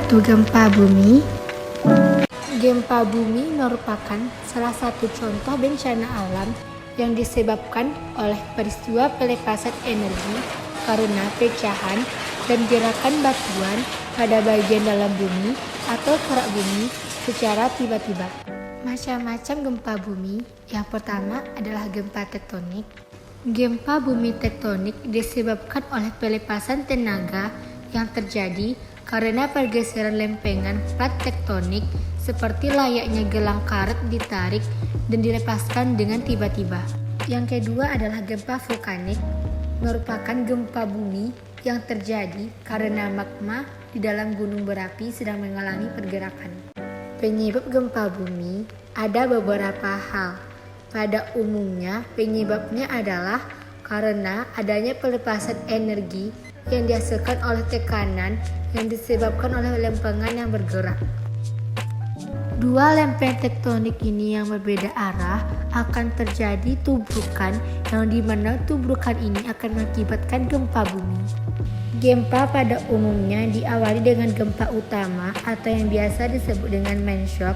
1. Gempa bumi. Gempa bumi merupakan salah satu contoh bencana alam yang disebabkan oleh peristiwa pelepasan energi karena pecahan dan gerakan batuan pada bagian dalam bumi atau kerak bumi secara tiba-tiba. Macam-macam gempa bumi. Yang pertama adalah gempa tektonik. Gempa bumi tektonik disebabkan oleh pelepasan tenaga yang terjadi karena pergeseran lempengan plat tektonik seperti layaknya gelang karet ditarik dan dilepaskan dengan tiba-tiba. Yang kedua adalah gempa vulkanik, merupakan gempa bumi yang terjadi karena magma di dalam gunung berapi sedang mengalami pergerakan. Penyebab gempa bumi ada beberapa hal. Pada umumnya, penyebabnya adalah karena adanya pelepasan energi yang dihasilkan oleh tekanan yang disebabkan oleh lempengan yang bergerak. Dua lempeng tektonik ini yang berbeda arah akan terjadi tubrukan yang dimana tubrukan ini akan mengakibatkan gempa bumi. Gempa pada umumnya diawali dengan gempa utama atau yang biasa disebut dengan main shock,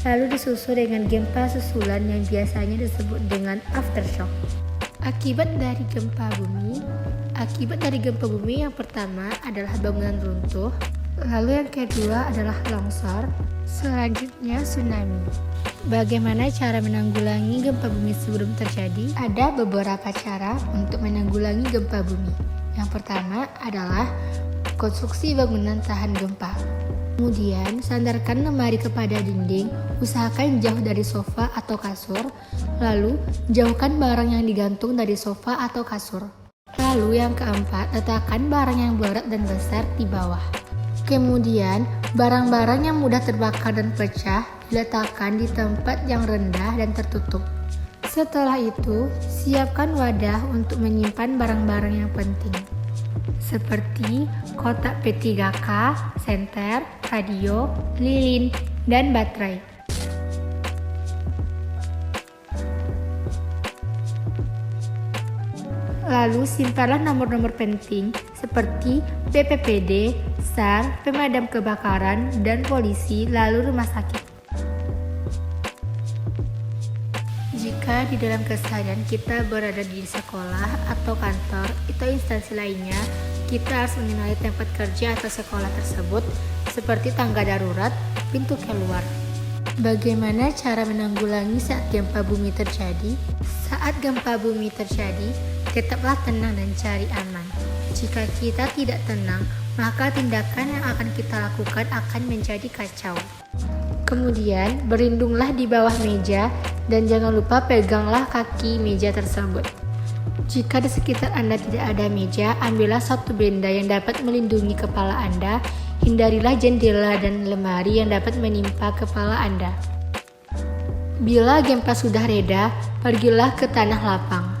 lalu disusul dengan gempa susulan yang biasanya disebut dengan aftershock. Akibat dari gempa bumi yang pertama adalah bangunan runtuh, lalu yang kedua adalah longsor, selanjutnya tsunami. Bagaimana cara menanggulangi gempa bumi sebelum terjadi? Ada beberapa cara untuk menanggulangi gempa bumi. Yang pertama adalah konstruksi bangunan tahan gempa. Kemudian, sandarkan lemari kepada dinding, usahakan jauh dari sofa atau kasur, lalu jauhkan barang yang digantung dari sofa atau kasur. Lalu yang keempat, letakkan barang yang berat dan besar di bawah. Kemudian, barang-barang yang mudah terbakar dan pecah diletakkan di tempat yang rendah dan tertutup. Setelah itu, siapkan wadah untuk menyimpan barang-barang yang penting, seperti kotak P3K, senter, radio, lilin, dan baterai. Lalu simpanlah nomor-nomor penting seperti BPPD, SAR, pemadam kebakaran, dan polisi, lalu rumah sakit. Jika di dalam keseharian kita berada di sekolah atau kantor atau instansi lainnya, kita harus mengenali tempat kerja atau sekolah tersebut seperti tangga darurat, pintu keluar. Bagaimana cara menanggulangi saat gempa bumi terjadi? Saat gempa bumi terjadi, tetaplah tenang dan cari aman. Jika kita tidak tenang, maka tindakan yang akan kita lakukan akan menjadi kacau. Kemudian, berlindunglah di bawah meja dan jangan lupa peganglah kaki meja tersebut. Jika di sekitar Anda tidak ada meja, ambillah satu benda yang dapat melindungi kepala Anda. Hindarilah jendela dan lemari yang dapat menimpa kepala Anda. Bila gempa sudah reda, pergilah ke tanah lapang.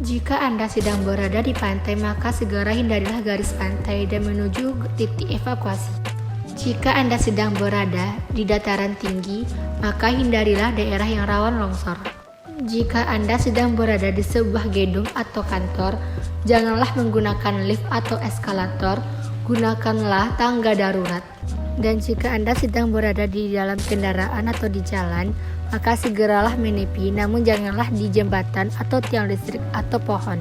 Jika Anda sedang berada di pantai, maka segera hindarilah garis pantai dan menuju titik evakuasi. Jika Anda sedang berada di dataran tinggi, maka hindarilah daerah yang rawan longsor. Jika Anda sedang berada di sebuah gedung atau kantor, janganlah menggunakan lift atau eskalator, gunakanlah tangga darurat. Dan jika Anda sedang berada di dalam kendaraan atau di jalan, maka segeralah menepi, namun janganlah di jembatan atau tiang listrik atau pohon.